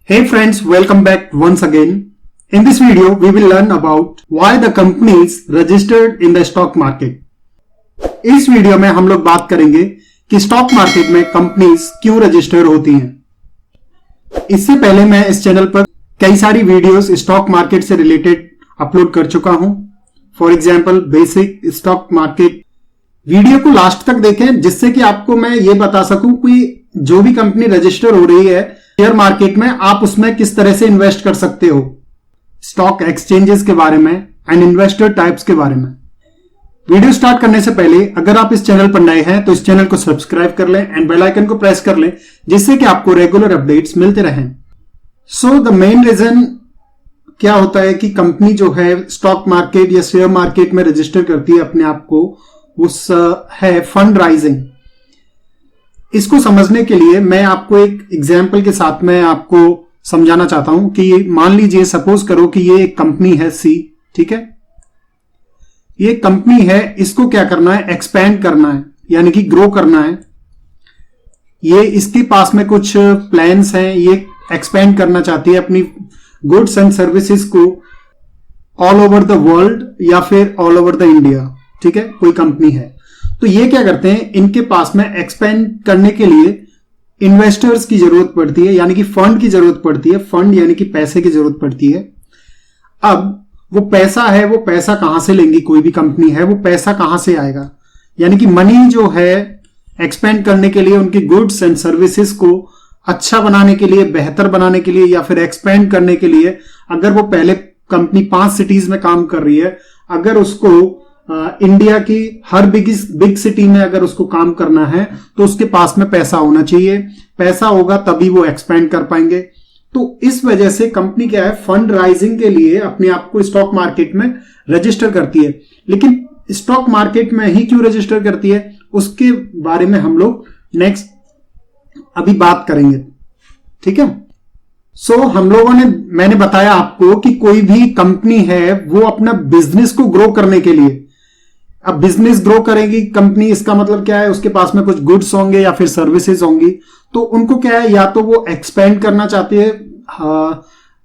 Hey friends, welcome back once again. In this video, we will learn about why the companies registered in the stock market. इस video में हम लोग बात करेंगे कि stock market में कंपनीज क्यों रजिस्टर होती हैं। इससे पहले मैं इस चैनल पर कई सारी वीडियोस स्टॉक मार्केट से रिलेटेड अपलोड कर चुका हूं। For example basic stock market. Video को लास्ट तक देखें जिससे कि आपको मैं ये बता सकूं कि जो भी कंपनी रजिस्टर हो रही है शेयर मार्केट में, आप उसमें किस तरह से इन्वेस्ट कर सकते हो, स्टॉक एक्सचेंजेस के बारे में एंड इन्वेस्टर टाइप्स के बारे में। वीडियो स्टार्ट करने से पहले अगर आप इस चैनल पर नए हैं तो इस चैनल को सब्सक्राइब कर लें एंड बेल आइकन को प्रेस कर लें जिससे कि आपको रेगुलर अपडेट्स मिलते रहें। सो द मेन रीजन क्या होता है कि कंपनी जो है स्टॉक मार्केट या शेयर मार्केट में रजिस्टर करती है अपने आप को, उस है फंड राइजिंग। इसको समझने के लिए मैं आपको एक एग्जाम्पल के साथ में आपको समझाना चाहता हूं कि मान लीजिए सपोज करो कि ये एक कंपनी है सी, ठीक है। ये कंपनी है, इसको क्या करना है, एक्सपैंड करना है यानी कि ग्रो करना है। ये इसके पास में कुछ प्लान्स हैं, ये एक्सपैंड करना चाहती है अपनी गुड्स एंड सर्विसेज को ऑल ओवर द वर्ल्ड या फिर ऑल ओवर द इंडिया, ठीक है। कोई कंपनी है तो ये क्या करते हैं, इनके पास में एक्सपेंड करने के लिए इन्वेस्टर्स की जरूरत पड़ती है यानी कि फंड की जरूरत पड़ती है। फंड यानी कि पैसे की जरूरत पड़ती है। अब वो पैसा है, वो पैसा कहां से लेंगी, कोई भी कंपनी है, वो पैसा कहां से आएगा, यानी कि मनी जो है एक्सपेंड करने के लिए, उनकी गुड्स एंड सर्विसेज को अच्छा बनाने के लिए, बेहतर बनाने के लिए या फिर एक्सपेंड करने के लिए, अगर वो पहले कंपनी 5 सिटीज में काम कर रही है, अगर उसको इंडिया की हर बिग सिटी में अगर उसको काम करना है तो उसके पास में पैसा होना चाहिए। पैसा होगा तभी वो एक्सपेंड कर पाएंगे। तो इस वजह से कंपनी क्या है, फंड राइजिंग के लिए अपने आप को स्टॉक मार्केट में रजिस्टर करती है। लेकिन स्टॉक मार्केट में ही क्यों रजिस्टर करती है उसके बारे में हम लोग नेक्स्ट अभी बात करेंगे, ठीक है। सो हम लोगों ने, मैंने बताया आपको कि कोई भी कंपनी है वो अपना बिजनेस को ग्रो करने के लिए, अब बिजनेस ग्रो करेगी कंपनी, इसका मतलब क्या है, उसके पास में कुछ गुड्स होंगे या फिर सर्विसेज होंगी। तो उनको क्या है, या तो वो एक्सपेंड करना चाहती है,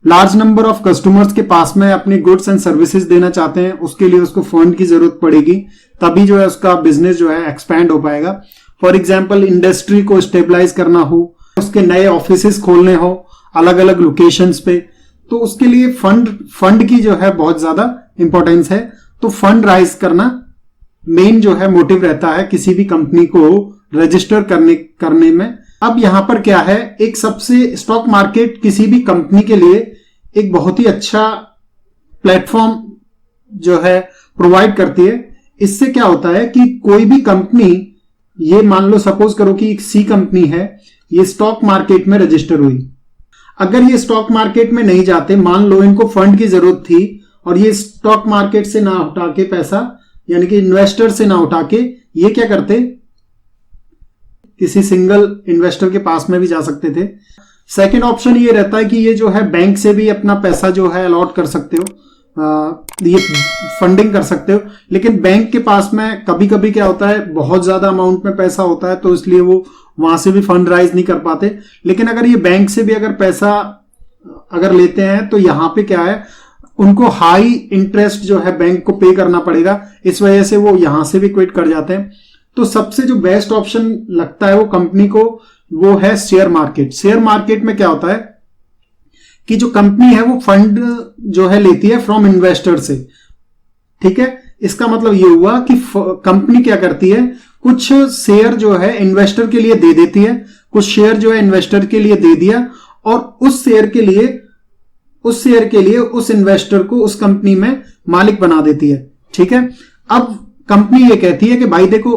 लार्ज नंबर ऑफ कस्टमर्स के पास में अपनी गुड्स एंड सर्विसेज देना चाहते हैं, उसके लिए उसको फंड की जरूरत पड़ेगी, तभी जो है उसका बिजनेस जो है एक्सपेंड हो पाएगा। फॉर एग्जाम्पल इंडस्ट्री को स्टेबलाइज करना हो, उसके नए ऑफिसेस खोलने हो अलग अलग लोकेशंस पे, तो उसके लिए फंड की जो है बहुत ज्यादा इंपॉर्टेंस है। तो फंड राइज करना मेन जो है मोटिव रहता है किसी भी कंपनी को रजिस्टर करने में। अब यहां पर क्या है, एक सबसे स्टॉक मार्केट किसी भी कंपनी के लिए एक बहुत ही अच्छा प्लेटफॉर्म जो है प्रोवाइड करती है। इससे क्या होता है कि कोई भी कंपनी, ये मान लो सपोज करो कि एक सी कंपनी है, ये स्टॉक मार्केट में रजिस्टर हुई। अगर ये स्टॉक मार्केट में नहीं जाते, मान लो इनको फंड की जरूरत थी और ये स्टॉक मार्केट से ना उठा के पैसा, यानी कि इन्वेस्टर से ना उठा के, ये क्या करते, किसी सिंगल इन्वेस्टर के पास में भी जा सकते थे। सेकंड ऑप्शन ये रहता है कि ये जो है बैंक से भी अपना पैसा जो है अलॉट कर सकते हो, ये फंडिंग कर सकते हो। लेकिन बैंक के पास में कभी कभी क्या होता है, बहुत ज्यादा अमाउंट में पैसा होता है तो इसलिए वो वहां से भी फंड राइज नहीं कर पाते। लेकिन अगर ये बैंक से भी अगर पैसा अगर लेते हैं तो यहां पे क्या है, उनको हाई इंटरेस्ट जो है बैंक को पे करना पड़ेगा, इस वजह से वो यहां से भी क्विट कर जाते हैं। तो सबसे जो बेस्ट ऑप्शन लगता है वो कंपनी को, वो है शेयर मार्केट। शेयर मार्केट में क्या होता है कि जो कंपनी है वो फंड जो है लेती है फ्रॉम इन्वेस्टर से, ठीक है। इसका मतलब ये हुआ कि कंपनी क्या करती है, कुछ शेयर जो है इन्वेस्टर के लिए दे देती है, कुछ शेयर जो है इन्वेस्टर के लिए दे दिया और उस शेयर के लिए उस इन्वेस्टर को उस कंपनी में मालिक बना देती है, ठीक है। अब कंपनी ये कहती है कि भाई देखो,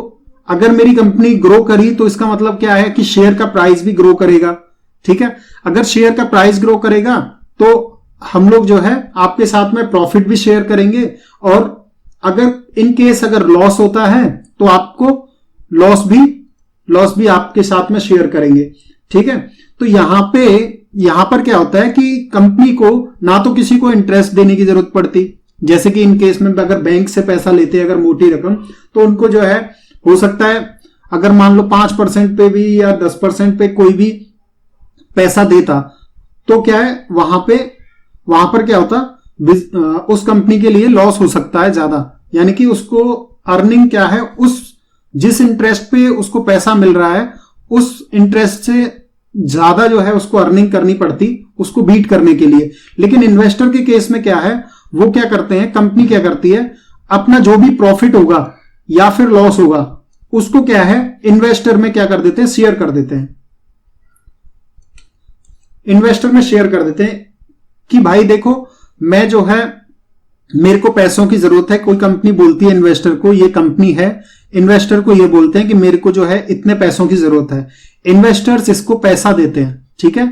अगर मेरी कंपनी ग्रो करी तो इसका मतलब क्या है कि शेयर का प्राइस भी ग्रो करेगा, ठीक है। अगर शेयर का प्राइस ग्रो करेगा तो हम लोग जो है आपके साथ में प्रॉफिट भी शेयर करेंगे, और अगर इन केस अगर लॉस होता है तो आपको लॉस भी आपके साथ में शेयर करेंगे, ठीक है। तो यहां पर क्या होता है कि कंपनी को ना तो किसी को इंटरेस्ट देने की जरूरत पड़ती, जैसे कि इन केस में अगर बैंक से पैसा लेते हैं अगर मोटी रकम, तो उनको जो है हो सकता है अगर मान लो 5% पे भी या 10% पे कोई भी पैसा देता तो क्या है वहां पर क्या होता, उस कंपनी के लिए लॉस हो सकता है ज्यादा, यानी कि उसको अर्निंग क्या है, उस जिस इंटरेस्ट पे उसको पैसा मिल रहा है उस इंटरेस्ट से ज्यादा जो है उसको अर्निंग करनी पड़ती उसको बीट करने के लिए। लेकिन इन्वेस्टर के केस में क्या है, वो क्या करते हैं, कंपनी क्या करती है, अपना जो भी प्रॉफिट होगा या फिर लॉस होगा उसको क्या है इन्वेस्टर में क्या कर देते हैं, शेयर कर देते हैं। इन्वेस्टर में शेयर कर देते हैं कि भाई देखो मैं जो है मेरे को पैसों की जरूरत है। कोई कंपनी बोलती है इन्वेस्टर को, ये कंपनी है, इन्वेस्टर को ये बोलते हैं कि मेरे को जो है इतने पैसों की जरूरत है। इन्वेस्टर्स इसको पैसा देते हैं, ठीक है,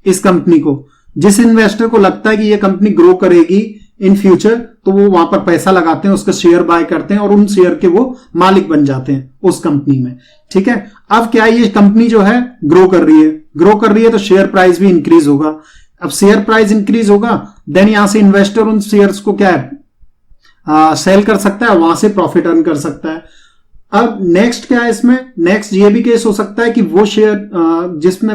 इस कंपनी को। जिस इन्वेस्टर को लगता है कि ये कंपनी ग्रो करेगी इन फ्यूचर, तो वो वहां पर पैसा लगाते हैं, उसका शेयर बाय करते हैं और उन शेयर के वो मालिक बन जाते हैं उस कंपनी में, ठीक है। अब क्या ये कंपनी जो है ग्रो कर रही है तो शेयर प्राइस भी इंक्रीज होगा। अब शेयर प्राइस इंक्रीज होगा, देन यहां से इन्वेस्टर उन शेयर्स को क्या है सेल कर सकता है, वहां से प्रॉफिट अर्न कर सकता है। अब नेक्स्ट क्या है इसमें, नेक्स्ट ये भी केस हो सकता है कि वो शेयर जिसमें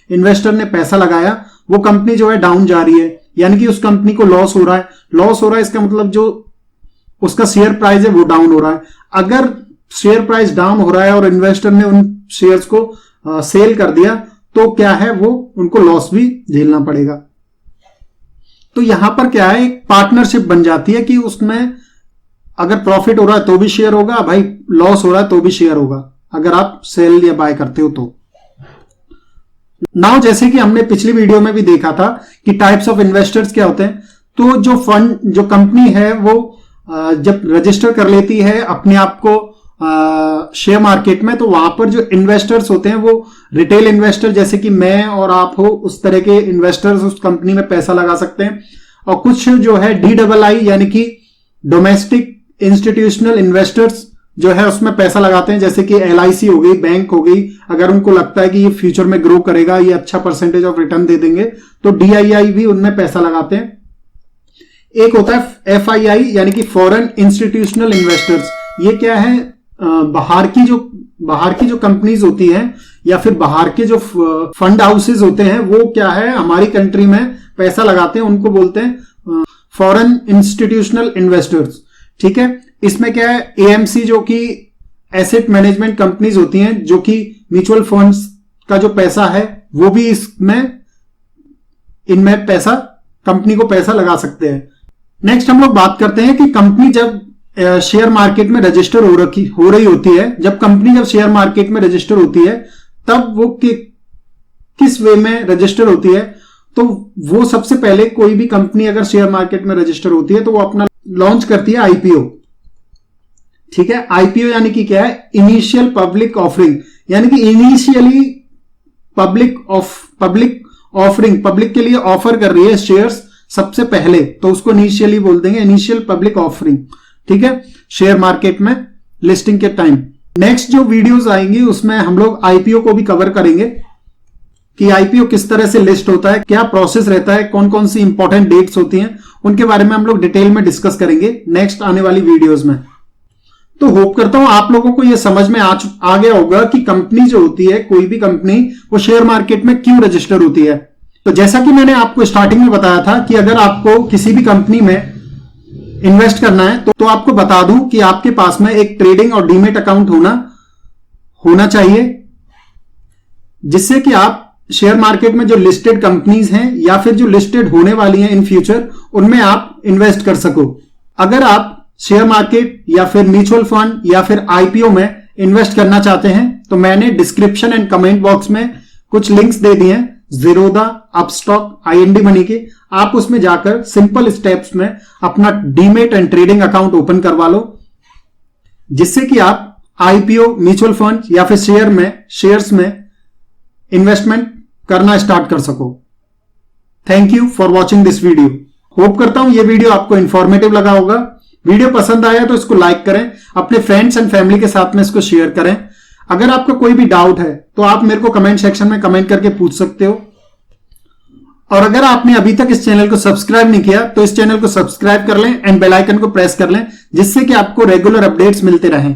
इन्वेस्टर ने पैसा लगाया वो कंपनी जो है डाउन जा रही है, यानी कि उस कंपनी को लॉस हो रहा है। इसका मतलब जो उसका शेयर प्राइस है वो डाउन हो रहा है। अगर शेयर प्राइस डाउन हो रहा है और इन्वेस्टर ने उन शेयर्स को सेल कर दिया तो क्या है वो उनको लॉस भी झेलना पड़ेगा। तो यहां पर क्या है, एक पार्टनरशिप बन जाती है कि उसमें अगर प्रॉफिट हो रहा है तो भी शेयर होगा, भाई लॉस हो रहा है तो भी शेयर होगा, अगर आप सेल या बाय करते हो तो। नाउ जैसे कि हमने पिछली वीडियो में भी देखा था कि टाइप्स ऑफ इन्वेस्टर्स क्या होते हैं। तो जो कंपनी है वो जब रजिस्टर कर लेती है अपने आप को शेयर मार्केट में, तो वहां पर जो इन्वेस्टर्स होते हैं वो रिटेल इन्वेस्टर जैसे कि मैं और आप हो, उस तरह के इन्वेस्टर्स उस कंपनी में पैसा लगा सकते हैं। और कुछ जो है DII यानी कि डोमेस्टिक इंस्टीट्यूशनल इन्वेस्टर्स जो है उसमें पैसा लगाते हैं, जैसे कि LIC हो गई, बैंक हो गई। अगर उनको लगता है कि ये फ्यूचर में ग्रो करेगा, ये अच्छा परसेंटेज ऑफ रिटर्न दे देंगे, तो DII भी उनमें पैसा लगाते हैं। एक होता है FII यानी कि फॉरेन इंस्टीट्यूशनल इन्वेस्टर्स। ये क्या है, बाहर की जो कंपनीज होती हैं या फिर बाहर के जो फंड हाउसेज होते हैं वो क्या है हमारी कंट्री में पैसा लगाते हैं, उनको बोलते हैं फॉरेन इंस्टीट्यूशनल इन्वेस्टर्स, ठीक है। इसमें क्या है, AMC जो कि एसेट मैनेजमेंट कंपनीज होती हैं, जो कि म्यूचुअल फंड्स का जो पैसा है वो भी इनमें पैसा कंपनी को पैसा लगा सकते हैं। नेक्स्ट हम लोग बात करते हैं कि कंपनी जब शेयर मार्केट में रजिस्टर हो रही होती है, जब कंपनी जब शेयर मार्केट में रजिस्टर होती है तब वो किस वे में रजिस्टर होती है। तो वो सबसे पहले कोई भी कंपनी अगर शेयर मार्केट में रजिस्टर होती है तो वो अपना लॉन्च करती है IPO, ठीक है। IPO यानी कि क्या है, इनिशियल पब्लिक ऑफरिंग, यानी कि इनिशियली पब्लिक ऑफरिंग, पब्लिक के लिए ऑफर कर रही है शेयर्स सबसे पहले, तो उसको इनिशियली बोल देंगे, इनिशियल पब्लिक ऑफरिंग, ठीक है, शेयर मार्केट में लिस्टिंग के टाइम। नेक्स्ट जो वीडियोस आएंगी उसमें हम लोग IPO को भी कवर करेंगे कि IPO किस तरह से लिस्ट होता है, क्या प्रोसेस रहता है, कौन कौन सी इंपॉर्टेंट डेट्स होती हैं, उनके बारे में हम लोग डिटेल में डिस्कस करेंगे नेक्स्ट आने वाली वीडियोस में। तो होप करता हूं आप लोगों को यह समझ में आ गया होगा कि कंपनी जो होती है, कोई भी कंपनी, वो शेयर मार्केट में क्यों रजिस्टर होती है। तो जैसा कि मैंने आपको स्टार्टिंग में बताया था कि अगर आपको किसी भी कंपनी में इन्वेस्ट करना है तो आपको बता दूं कि आपके पास में एक ट्रेडिंग और डीमेट अकाउंट होना चाहिए, जिससे कि आप शेयर मार्केट में जो लिस्टेड कंपनीज हैं या फिर जो लिस्टेड होने वाली हैं इन फ्यूचर, उनमें आप इन्वेस्ट कर सको। अगर आप शेयर मार्केट या फिर म्यूचुअल फंड या फिर IPO में इन्वेस्ट करना चाहते हैं तो मैंने डिस्क्रिप्शन एंड कमेंट बॉक्स में कुछ लिंक्स दे दिए हैं, ज़ीरोधा, अपस्टॉक, IND मनी के। आप उसमें जाकर सिंपल स्टेप्स में अपना demat and trading account open करवा लो, जिससे कि आप IPO, म्यूचुअल फंड या फिर शेयर्स में इन्वेस्टमेंट करना स्टार्ट कर सको। Thank you for watching this video. Hope करता हूं ये वीडियो आपको इंफॉर्मेटिव लगा होगा। वीडियो पसंद आया तो इसको लाइक करें, अपने फ्रेंड्स एंड फैमिली के साथ में इसको शेयर करें। अगर आपका कोई भी डाउट है तो आप मेरे को कमेंट सेक्शन में कमेंट करके पूछ सकते हो। और अगर आपने अभी तक इस चैनल को सब्सक्राइब नहीं किया तो इस चैनल को सब्सक्राइब कर लें एंड बेल आइकन को प्रेस कर लें, जिससे कि आपको रेगुलर अपडेट्स मिलते रहें।